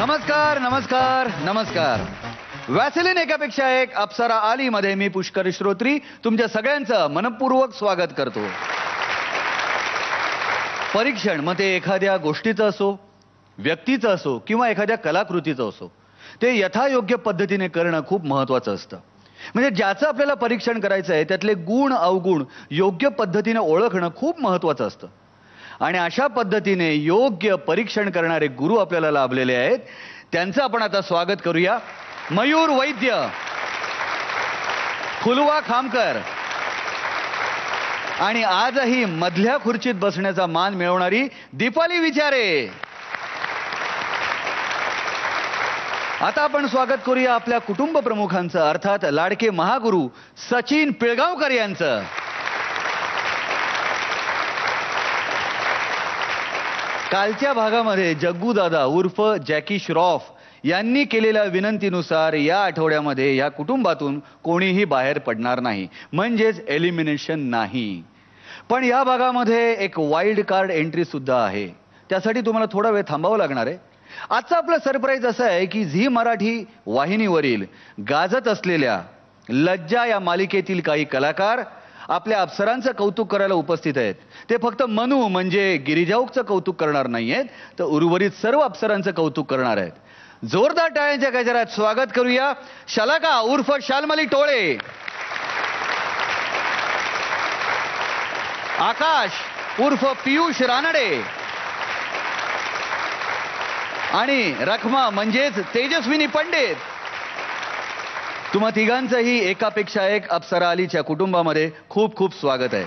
नमस्कार नमस्कार नमस्कार. वॅसेलिन एकापेक्षा एक अप्सरा आली मध्ये मी पुष्कर श्रोत्री तुमच्या सगळ्यांचं मनपूर्वक स्वागत करतो. परीक्षण मग ते एखाद्या गोष्टीचं असो, व्यक्तीचं असो किंवा एखाद्या कलाकृतीचं असो, ते यथायोग्य पद्धतीने करणं खूप महत्वाचं असतं. म्हणजे ज्याचं आपल्याला परीक्षण करायचं आहे त्यातले गुण अवगुण योग्य पद्धतीने ओळखणं खूप महत्वाचं असतं. आणि अशा पद्धतीने योग्य परीक्षण करणारे गुरु आपल्याला लाभलेले आहेत. त्यांचं आपण आता स्वागत करूया. मयूर वैद्य, फुलवा खामकर आणि आजही मधल्या खुर्चीत बसण्याचा मान मिळवणारी दीपाली विचारे. आता आपण स्वागत करूया आपल्या कुटुंब प्रमुखांचं, अर्थात लाडके महागुरु सचिन पिळगावकर यांचं. कालच्या भागामध्ये जग्गू दादा उर्फ जॅकी श्रॉफ यांनी केलेल्या विनंतीनुसार या आठवड्यामध्ये या कुटुंबातून कोणीही बाहेर पडणार नाही, म्हणजेच एलिमिनेशन नाही. पण या भागामध्ये एक वाईल्ड कार्ड एंट्री सुद्धा आहे. त्यासाठी तुम्हाला थोडा वेळ थांबावं लागणार आहे. आजचं आपलं सरप्राईज असं आहे की झी मराठी वाहिनीवरील गाजत असलेल्या लज्जा या मालिकेतील काही कलाकार आपल्या अप्सरांचं कौतुक करायला उपस्थित आहेत. ते फक्त मनू म्हणजे गिरिजाऊकचं कौतुक करणार नाहीयेत, तर उर्वरित सर्व अप्सरांचं कौतुक करणार आहेत. जोरदार टाळ्यांच्या गजरात स्वागत करूया शलाका उर्फ शालमली टोळे, आकाश उर्फ पियुष रानडे आणि रखमा म्हणजेच तेजस्विनी पंडित. तुम्हा तिघांचंही एकापेक्षा एक अप्सरा आलीच्या कुटुंबामध्ये खूप खूप स्वागत आहे.